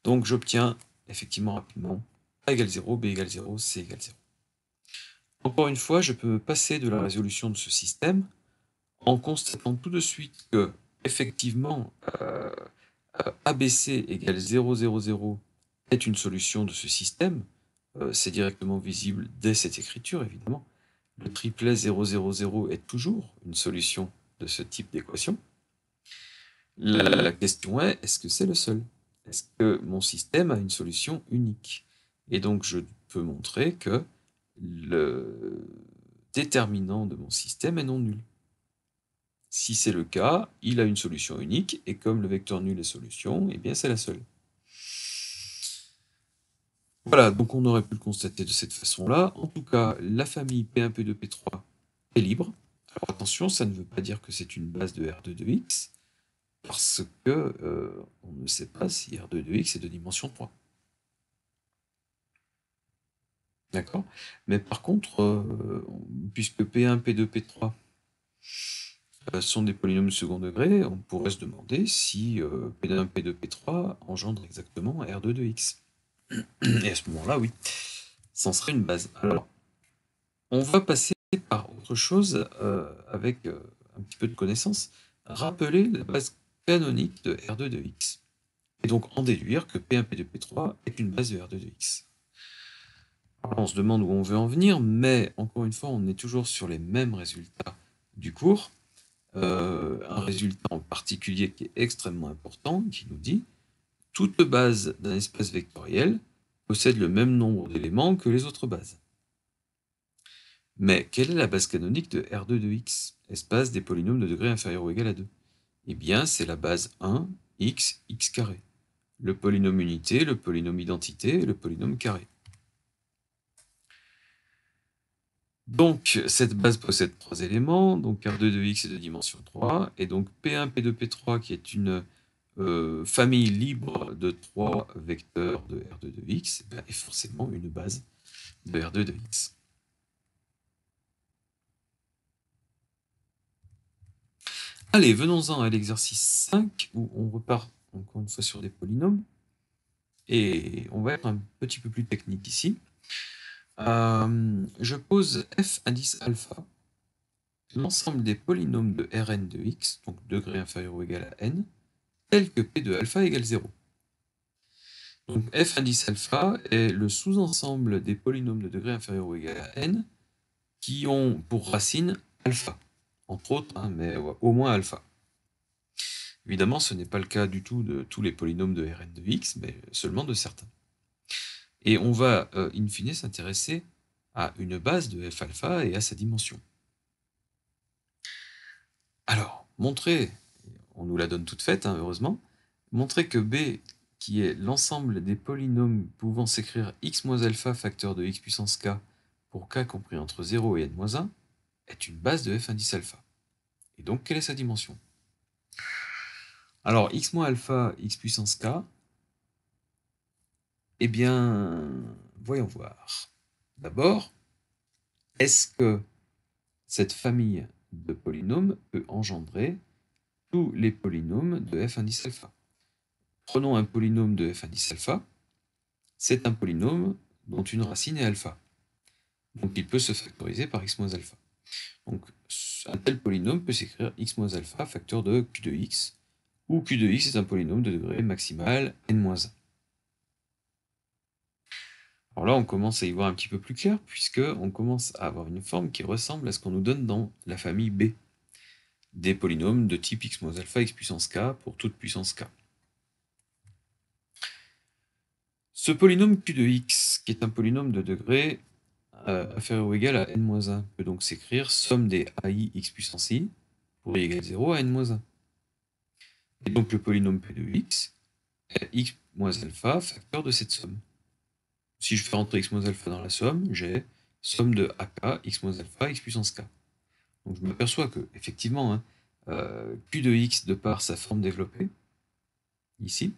Donc j'obtiens effectivement rapidement a égale 0, b égale 0, c égale 0. Encore une fois, je peux passer de la résolution de ce système en constatant tout de suite que, effectivement, ABC égale 0, 0, 0 est une solution de ce système. C'est directement visible dès cette écriture, évidemment. Le triplet 0, 0, 0 est toujours une solution de ce type d'équation. La question est, est-ce que c'est le seul? Est-ce que mon système a une solution unique? Et donc, je peux montrer que le déterminant de mon système est non nul. Si c'est le cas, il a une solution unique, et comme le vecteur nul est solution, eh bien c'est la seule. Voilà, donc on aurait pu le constater de cette façon-là. En tout cas, la famille P1, P2, P3 est libre. Alors attention, ça ne veut pas dire que c'est une base de R2 de X, parce que on ne sait pas si R2 de X est de dimension 3. D'accord? Mais par contre, puisque P1, P2, P3 sont des polynômes de second degré, on pourrait se demander si P1, P2, P3 engendre exactement R2 de X. Et à ce moment-là, oui, ça serait une base. Alors, on va passer par autre chose avec un petit peu de connaissance. Rappeler la base canonique de R2 de X. Et donc en déduire que P1, P2, P3 est une base de R2 de X. Alors, on se demande où on veut en venir, mais encore une fois, on est toujours sur les mêmes résultats du cours. Un résultat en particulier qui est extrêmement important, qui nous dit « Toute base d'un espace vectoriel possède le même nombre d'éléments que les autres bases ». Mais quelle est la base canonique de R2 de X, espace des polynômes de degré inférieur ou égal à 2? Eh bien, c'est la base 1, x, x carré. Le polynôme unité, le polynôme identité et le polynôme carré. Donc, cette base possède 3 éléments, donc R2 de X est de dimension 3, et donc P1, P2, P3, qui est une famille libre de 3 vecteurs de R2 de X, est forcément une base de R2 de X. Allez, venons-en à l'exercice 5, où on repart encore une fois sur des polynômes, et on va être un petit peu plus technique ici. Je pose f indice alpha, l'ensemble des polynômes de Rn de x, donc degré inférieur ou égal à n, tel que p de alpha égale 0. Donc f indice alpha est le sous-ensemble des polynômes de degré inférieur ou égal à n qui ont pour racine alpha, entre autres, hein, mais au moins alpha. Évidemment, ce n'est pas le cas du tout de tous les polynômes de Rn de x, mais seulement de certains. Et on va, in fine, s'intéresser à une base de f alpha et à sa dimension. Alors, montrer, on nous la donne toute faite, hein, heureusement, montrer que B, qui est l'ensemble des polynômes pouvant s'écrire x moins alpha facteur de x puissance k pour k compris entre 0 et n-1, est une base de f indice alpha. Et donc, quelle est sa dimension? Alors, x moins alpha, x puissance k, eh bien, voyons voir. D'abord, est-ce que cette famille de polynômes peut engendrer tous les polynômes de f indice alpha? Prenons un polynôme de f indice alpha. C'est un polynôme dont une racine est alpha. Donc il peut se factoriser par x moins alpha. Donc un tel polynôme peut s'écrire x moins alpha facteur de q de x, où q de x est un polynôme de degré maximal n-1. Alors là, on commence à y voir un petit peu plus clair, puisqu'on commence à avoir une forme qui ressemble à ce qu'on nous donne dans la famille B, des polynômes de type x moins alpha x puissance k pour toute puissance k. Ce polynôme q de x, qui est un polynôme de degré inférieur ou égal à n-1, peut donc s'écrire somme des AI x puissance i pour i égale 0 à n-1. Et donc le polynôme p de x est x moins alpha facteur de cette somme. Si je fais rentrer x moins alpha dans la somme, j'ai somme de ak x moins alpha x puissance k. Donc je m'aperçois que, effectivement, hein, q de x, de par sa forme développée, ici,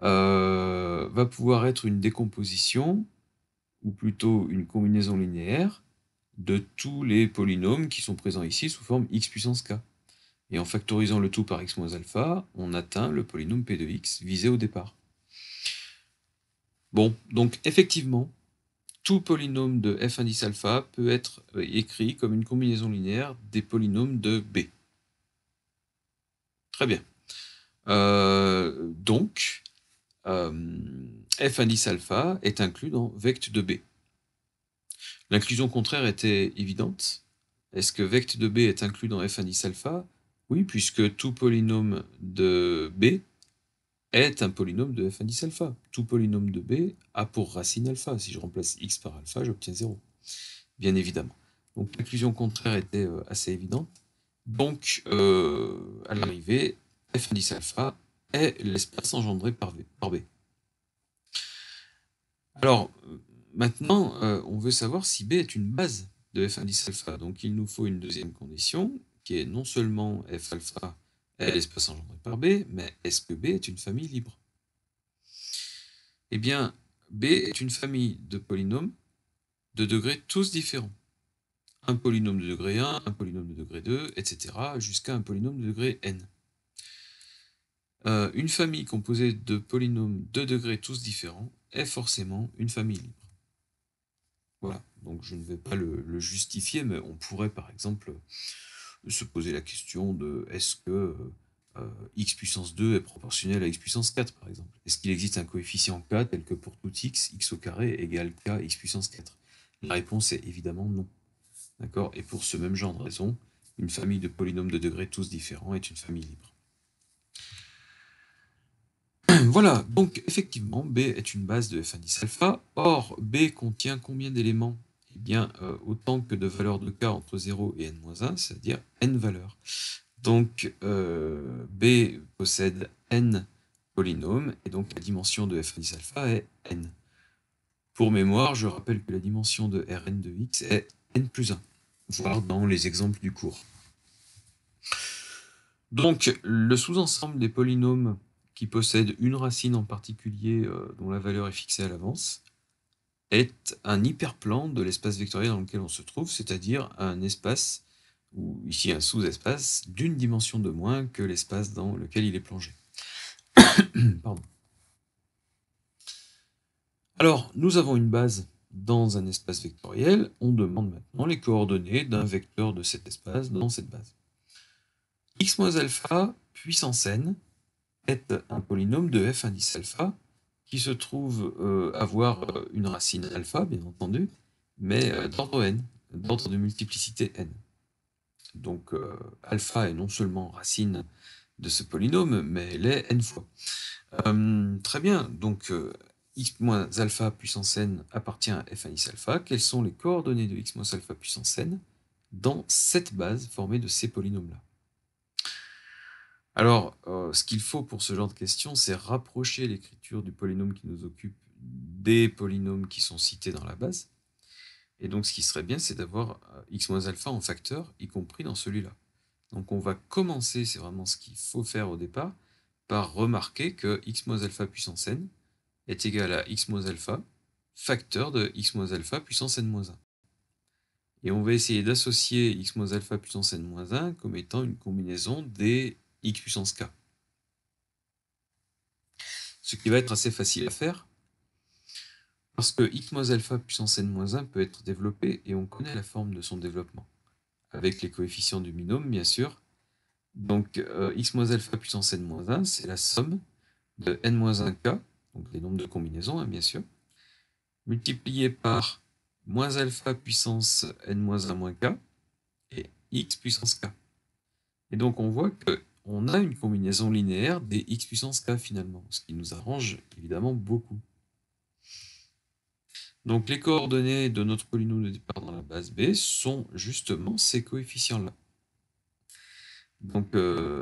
va pouvoir être une décomposition, ou plutôt une combinaison linéaire, de tous les polynômes qui sont présents ici sous forme x puissance k. Et en factorisant le tout par x moins alpha, on atteint le polynôme p de x visé au départ. Bon, donc effectivement, tout polynôme de f indice alpha peut être écrit comme une combinaison linéaire des polynômes de B. Très bien. Donc, f indice alpha est inclus dans vect de B. L'inclusion contraire était évidente. Est-ce que vect de B est inclus dans f indice alpha? Oui, puisque tout polynôme de B est un polynôme de f indice alpha. Tout polynôme de B a pour racine alpha. Si je remplace x par alpha, j'obtiens 0. Bien évidemment. Donc l'inclusion contraire était assez évidente. Donc, à l'arrivée, f indice alpha est l'espace engendré par B. Alors, maintenant, on veut savoir si B est une base de f indice alpha. Donc il nous faut une deuxième condition, qui est non seulement f alpha est l'espace engendré par B, mais est-ce que B est une famille libre? Eh bien, B est une famille de polynômes de degrés tous différents. Un polynôme de degré 1, un polynôme de degré 2, etc., jusqu'à un polynôme de degré n. Une famille composée de polynômes de degrés tous différents est forcément une famille libre. Voilà, donc je ne vais pas le justifier, mais on pourrait par exemple se poser la question de est-ce que x puissance 2 est proportionnel à x puissance 4 par exemple? Est-ce qu'il existe un coefficient k tel que pour tout x au carré égale k x puissance 4? La réponse est évidemment non. D'accord? Et pour ce même genre de raison, une famille de polynômes de degrés tous différents est une famille libre. Voilà, donc effectivement, B est une base de f indice alpha. Or, B contient combien d'éléments? Eh bien, autant que de valeurs de k entre 0 et n-1, c'est-à-dire n valeurs. Donc, B possède n polynômes, et donc la dimension de f indice alpha est n. Pour mémoire, je rappelle que la dimension de Rn de x est n plus 1, voire dans les exemples du cours. Donc, le sous-ensemble des polynômes qui possèdent une racine en particulier dont la valeur est fixée à l'avance est un hyperplan de l'espace vectoriel dans lequel on se trouve, c'est-à-dire un espace, ou ici un sous-espace, d'une dimension de moins que l'espace dans lequel il est plongé. Pardon. Alors, nous avons une base dans un espace vectoriel, on demande maintenant les coordonnées d'un vecteur de cet espace dans cette base. x moins alpha puissance n est un polynôme de f indice alpha qui se trouve avoir une racine alpha, bien entendu, mais d'ordre n, d'ordre de multiplicité n. Donc alpha est non seulement racine de ce polynôme, mais elle est n fois. Très bien, donc x moins alpha puissance n appartient à f indice alpha. Quelles sont les coordonnées de x moins alpha puissance n dans cette base formée de ces polynômes-là? Alors, ce qu'il faut pour ce genre de question, c'est rapprocher l'écriture du polynôme qui nous occupe des polynômes qui sont cités dans la base. Et donc, ce qui serait bien, c'est d'avoir x moins alpha en facteur, y compris dans celui-là. Donc, on va commencer, c'est vraiment ce qu'il faut faire au départ, par remarquer que x moins alpha puissance n est égal à x moins alpha, facteur de x moins alpha puissance n-1. Et on va essayer d'associer x moins alpha puissance n-1 comme étant une combinaison des x puissance k. Ce qui va être assez facile à faire, parce que x moins alpha puissance n-1 peut être développé, et on connaît la forme de son développement, avec les coefficients du binôme, bien sûr. Donc x moins alpha puissance n-1, c'est la somme de n-1k, donc les nombres de combinaisons, hein, bien sûr, multiplié par moins alpha puissance n-1 moins k, et x puissance k. Et donc on voit qu'on a une combinaison linéaire des x puissance k finalement, ce qui nous arrange évidemment beaucoup. Donc les coordonnées de notre polynôme de départ dans la base B sont justement ces coefficients-là. Donc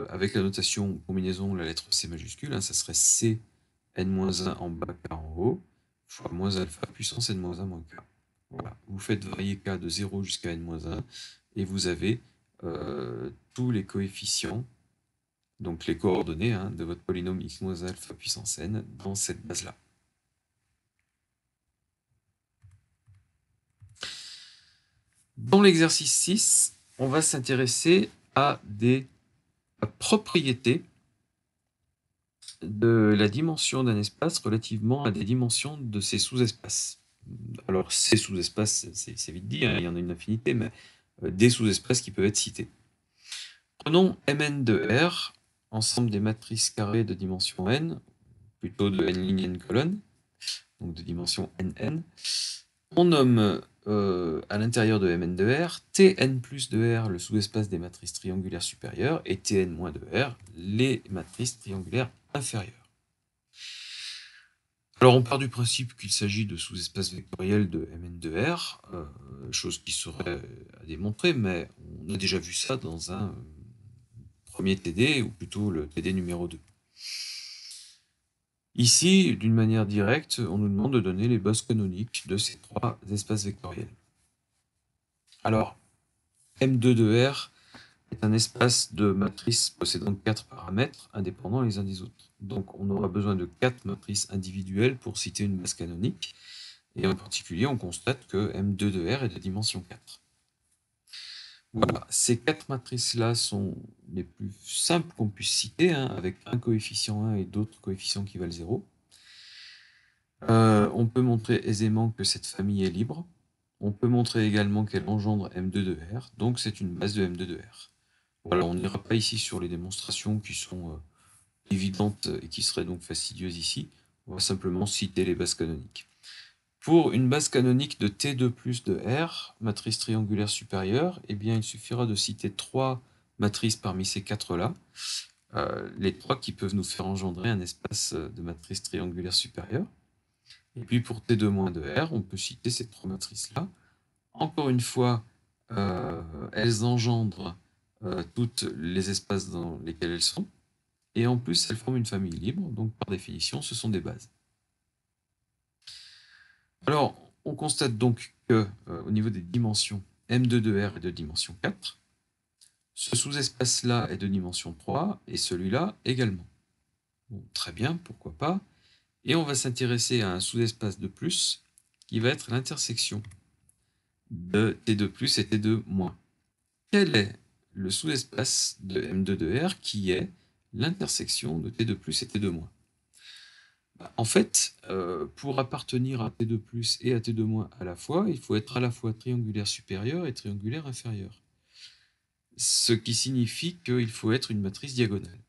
avec la notation combinaison, la lettre C majuscule, hein, ça serait C n-1 en bas k en haut, fois moins alpha puissance n-1 moins k. Voilà. Vous faites varier k de 0 jusqu'à n-1, et vous avez tous les coefficients, donc les coordonnées hein, de votre polynôme x moins alpha puissance n dans cette base-là. Dans l'exercice 6, on va s'intéresser à des propriétés de la dimension d'un espace relativement à des dimensions de ses sous-espaces. Alors, ces sous-espaces, c'est vite dit, hein, il y en a une infinité, mais des sous-espaces qui peuvent être cités. Prenons Mn de R, ensemble des matrices carrées de dimension n, plutôt de n ligne n colonne, donc de dimension nn. On nomme à l'intérieur de Mn de R, Tn plus de R le sous-espace des matrices triangulaires supérieures, et Tn moins de R les matrices triangulaires inférieures. Alors on part du principe qu'il s'agit de sous-espaces vectoriels de Mn de R, chose qui serait à démontrer, mais on a déjà vu ça dans un premier TD, ou plutôt le TD numéro 2. Ici, d'une manière directe, on nous demande de donner les bases canoniques de ces 3 espaces vectoriels. Alors, M2 de R est un espace de matrices possédant 4 paramètres indépendants les uns des autres. Donc on aura besoin de 4 matrices individuelles pour citer une base canonique. Et en particulier, on constate que M2 de R est de dimension 4. Voilà, ces 4 matrices-là sont les plus simples qu'on puisse citer, hein, avec un coefficient 1 et d'autres coefficients qui valent 0. On peut montrer aisément que cette famille est libre. On peut montrer également qu'elle engendre M2 de R, donc c'est une base de M2 de R. Voilà, on n'ira pas ici sur les démonstrations qui sont évidentes et qui seraient donc fastidieuses ici. On va simplement citer les bases canoniques. Pour une base canonique de T2 plus de R, matrice triangulaire supérieure, eh bien, il suffira de citer 3 matrices parmi ces 4-là, les 3 qui peuvent nous faire engendrer un espace de matrice triangulaire supérieure. Et puis pour T2 moins de R, on peut citer ces 3 matrices-là. Encore une fois, elles engendrent toutes les espaces dans lesquels elles sont, et en plus, elles forment une famille libre, donc par définition, ce sont des bases. Alors, on constate donc que, au niveau des dimensions, M2 de R est de dimension 4, ce sous-espace-là est de dimension 3, et celui-là également. Bon, très bien, pourquoi pas. Et on va s'intéresser à un sous-espace de plus, qui va être l'intersection de T2 plus et T2 moins. Quel est le sous-espace de M2 de R qui est l'intersection de T2 plus et T2 moins? En fait, pour appartenir à T2 plus et à T2 moins à la fois, il faut être à la fois triangulaire supérieur et triangulaire inférieur. Ce qui signifie qu'il faut être une matrice diagonale.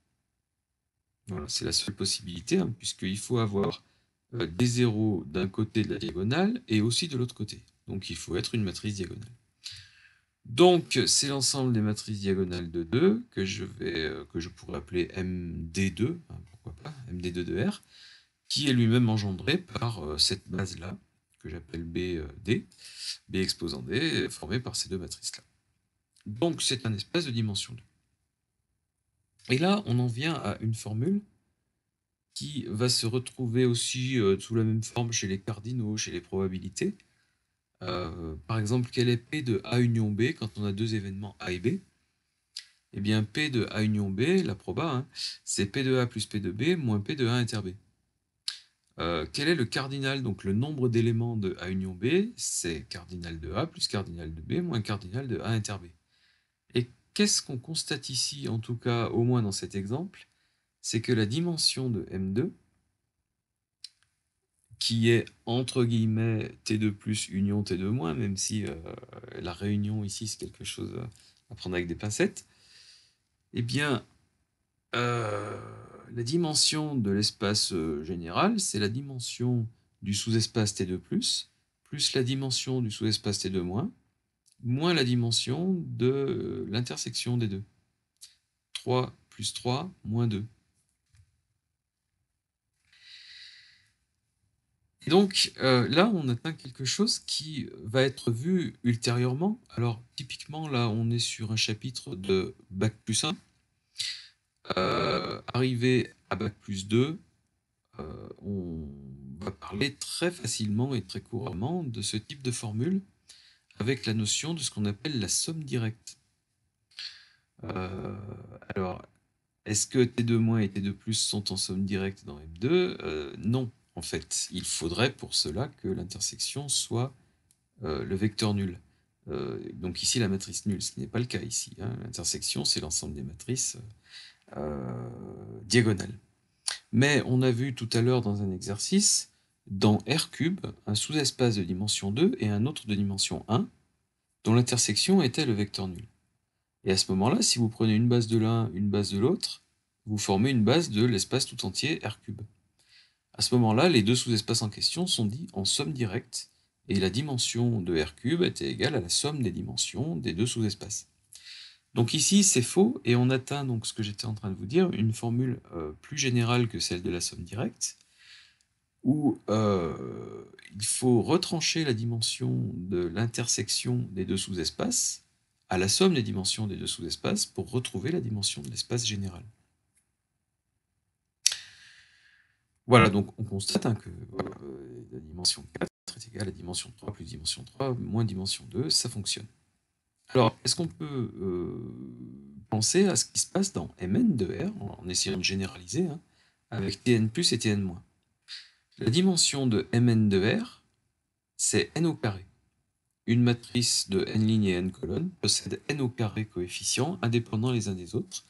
Voilà, c'est la seule possibilité, hein, puisqu'il faut avoir des zéros d'un côté de la diagonale et aussi de l'autre côté. Donc il faut être une matrice diagonale. Donc c'est l'ensemble des matrices diagonales de 2 que je pourrais appeler MD2, hein, pourquoi pas, MD2 de R, qui est lui-même engendré par cette base-là, que j'appelle BD, B exposant D, formée par ces deux matrices-là. Donc c'est un espace de dimension 2. Et là, on en vient à une formule qui va se retrouver aussi sous la même forme chez les cardinaux, chez les probabilités. Par exemple, quel est P de A union B quand on a deux événements A et B? Eh bien, P de A union B, la proba, hein, c'est P de A plus P de B moins P de A inter B. Quel est le cardinal? Donc le nombre d'éléments de A union B, c'est cardinal de A plus cardinal de B moins cardinal de A inter B. Et qu'est-ce qu'on constate ici, en tout cas au moins dans cet exemple? C'est que la dimension de M2, qui est entre guillemets T2 plus union T2 moins, même si la réunion ici c'est quelque chose à prendre avec des pincettes, eh bien la dimension de l'espace général, c'est la dimension du sous-espace T2+, plus la dimension du sous-espace T2-, moins la dimension de l'intersection des deux. 3 plus 3, moins 2. Et donc, là, on atteint quelque chose qui va être vu ultérieurement. Alors, typiquement, là, on est sur un chapitre de Bac plus 1. Arrivé à Bac plus 2, on va parler très facilement et très couramment de ce type de formule avec la notion de ce qu'on appelle la somme directe. Alors, est-ce que T2- et T2+ sont en somme directe dans M2? Non, en fait. Il faudrait pour cela que l'intersection soit le vecteur nul. Donc ici, la matrice nulle, ce qui n'est pas le cas ici, hein. L'intersection, c'est l'ensemble des matrices diagonales. Mais on a vu tout à l'heure dans un exercice, dans R3, un sous-espace de dimension 2 et un autre de dimension 1, dont l'intersection était le vecteur nul. Et à ce moment-là, si vous prenez une base de l'un, une base de l'autre, vous formez une base de l'espace tout entier R3. À ce moment-là, les deux sous-espaces en question sont dits en somme directe, et la dimension de R3 était égale à la somme des dimensions des deux sous-espaces. Donc ici, c'est faux, et on atteint donc ce que j'étais en train de vous dire, une formule plus générale que celle de la somme directe, où il faut retrancher la dimension de l'intersection des deux sous-espaces à la somme des dimensions des deux sous-espaces pour retrouver la dimension de l'espace général. Voilà, donc on constate hein, que voilà, la dimension 4 est égale à dimension 3 plus dimension 3 moins dimension 2, ça fonctionne. Alors, est-ce qu'on peut penser à ce qui se passe dans Mn de R, en essayant de généraliser, hein, avec Tn plus et Tn moins? La dimension de Mn de R, c'est n au carré. Une matrice de n lignes et n colonnes possède n au carré coefficients indépendants les uns des autres,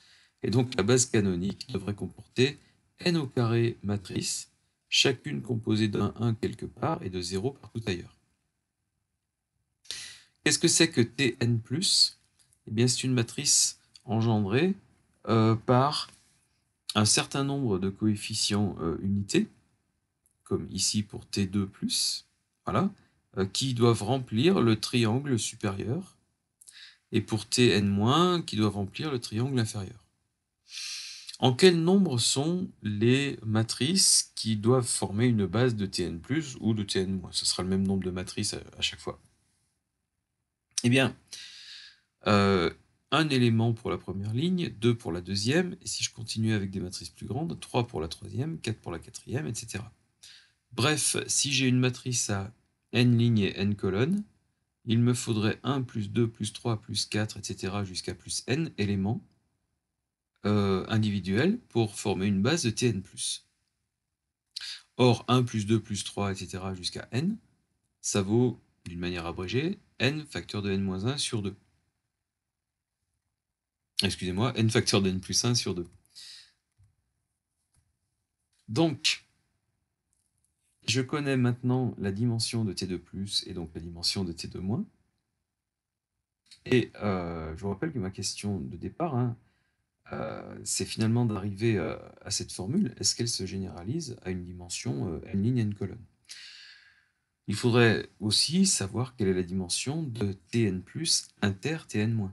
et donc la base canonique devrait comporter n au carré matrices, chacune composée d'un 1 quelque part et de 0 partout ailleurs. Qu'est-ce que c'est que Tn+? Eh bien, c'est une matrice engendrée par un certain nombre de coefficients unités, comme ici pour T2+, voilà, qui doivent remplir le triangle supérieur, et pour Tn-, qui doivent remplir le triangle inférieur. En quel nombre sont les matrices qui doivent former une base de Tn+, ou de Tn-? Ce sera le même nombre de matrices à chaque fois. Eh bien, un élément pour la première ligne, 2 pour la deuxième, et si je continue avec des matrices plus grandes, 3 pour la troisième, 4 pour la quatrième, etc. Bref, si j'ai une matrice à n lignes et n colonnes, il me faudrait 1 plus 2 plus 3 plus 4, etc. jusqu'à plus n éléments individuels pour former une base de Tn+. Or, 1 plus 2 plus 3, etc. jusqu'à n, ça vaut, d'une manière abrégée, n facteur de n-1 sur 2. Excusez-moi, n facteur de n+1 sur 2. Donc, je connais maintenant la dimension de T2+, et donc la dimension de T2-. Et je vous rappelle que ma question de départ, hein, c'est finalement d'arriver à cette formule. Est-ce qu'elle se généralise à une dimension n ligne, n colonne? Il faudrait aussi savoir quelle est la dimension de Tn+, inter Tn-.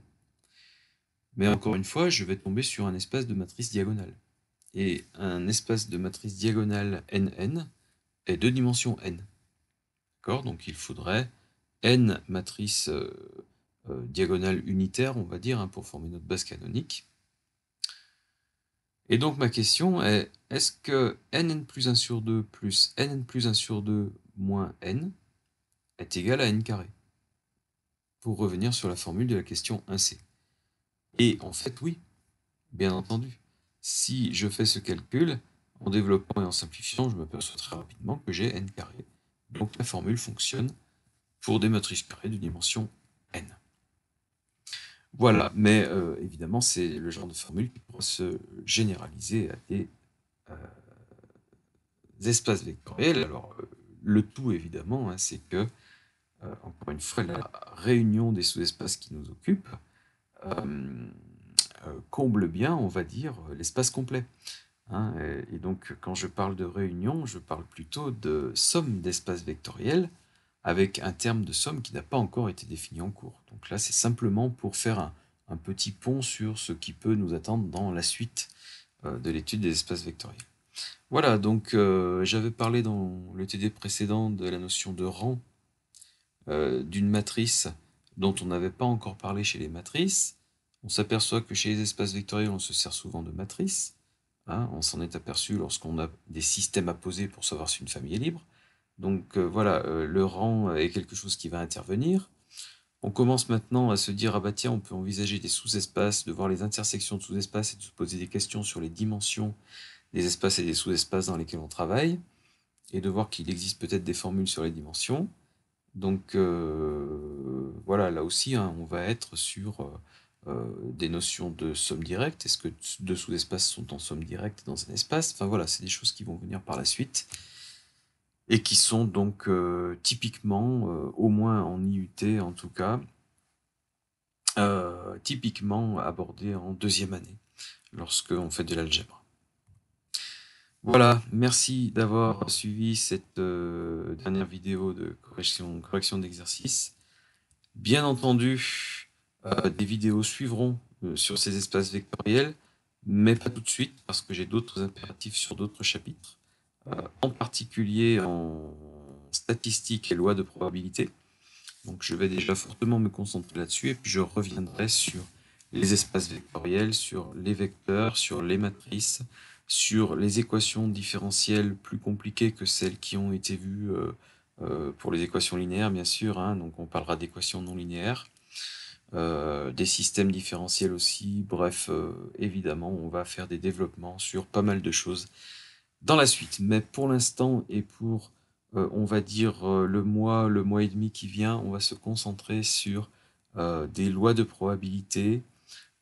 Mais encore une fois, je vais tomber sur un espace de matrice diagonale. Et un espace de matrice diagonale NN est de dimension n. D'accord? Donc il faudrait n matrices diagonales unitaires, on va dire, hein, pour former notre base canonique. Et donc ma question est, est-ce que nn plus 1 sur 2 plus nn plus 1 sur 2 moins n est égal à n carré? Pour revenir sur la formule de la question 1c. Et en fait, oui, bien entendu. Si je fais ce calcul, en développant et en simplifiant, je m'aperçois très rapidement que j'ai n carré. Donc la formule fonctionne pour des matrices carrées de dimension n. Voilà, mais évidemment, c'est le genre de formule qui pourra se généraliser à des espaces vectoriels. Alors, le tout, évidemment, hein, c'est que, encore une fois, la réunion des sous-espaces qui nous occupent comble bien, on va dire, l'espace complet. Hein, et donc, quand je parle de réunion, je parle plutôt de somme d'espaces vectoriels avec un terme de somme qui n'a pas encore été défini en cours. Donc là, c'est simplement pour faire un petit pont sur ce qui peut nous attendre dans la suite de l'étude des espaces vectoriels. Voilà, donc j'avais parlé dans le TD précédent de la notion de rang d'une matrice dont on n'avait pas encore parlé chez les matrices. On s'aperçoit que chez les espaces vectoriels, on se sert souvent de matrices. Hein, on s'en est aperçu lorsqu'on a des systèmes à poser pour savoir si une famille est libre. Donc voilà, le rang est quelque chose qui va intervenir. On commence maintenant à se dire, ah bah tiens, on peut envisager des sous-espaces, de voir les intersections de sous-espaces et de se poser des questions sur les dimensions des espaces et des sous-espaces dans lesquels on travaille, et de voir qu'il existe peut-être des formules sur les dimensions. Donc voilà, là aussi, hein, on va être sur des notions de somme directe. Est-ce que deux sous-espaces sont en somme directe dans un espace? Enfin voilà, c'est des choses qui vont venir par la suite et qui sont donc typiquement, au moins en IUT en tout cas, typiquement abordées en deuxième année, lorsqu'on fait de l'algèbre. Voilà, merci d'avoir suivi cette dernière vidéo de correction d'exercice. Bien entendu, des vidéos suivront sur ces espaces vectoriels, mais pas tout de suite, parce que j'ai d'autres impératifs sur d'autres chapitres, en particulier en statistiques et lois de probabilité. Donc je vais déjà fortement me concentrer là-dessus, et puis je reviendrai sur les espaces vectoriels, sur les vecteurs, sur les matrices, sur les équations différentielles plus compliquées que celles qui ont été vues pour les équations linéaires, bien sûr, hein, donc on parlera d'équations non linéaires, des systèmes différentiels aussi, bref, évidemment, on va faire des développements sur pas mal de choses dans la suite. Mais pour l'instant, et pour, on va dire, le mois et demi qui vient, on va se concentrer sur des lois de probabilité,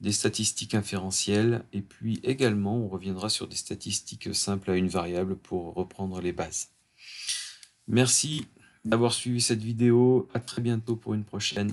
des statistiques inférentielles, et puis également, on reviendra sur des statistiques simples à une variable pour reprendre les bases. Merci d'avoir suivi cette vidéo. À très bientôt pour une prochaine.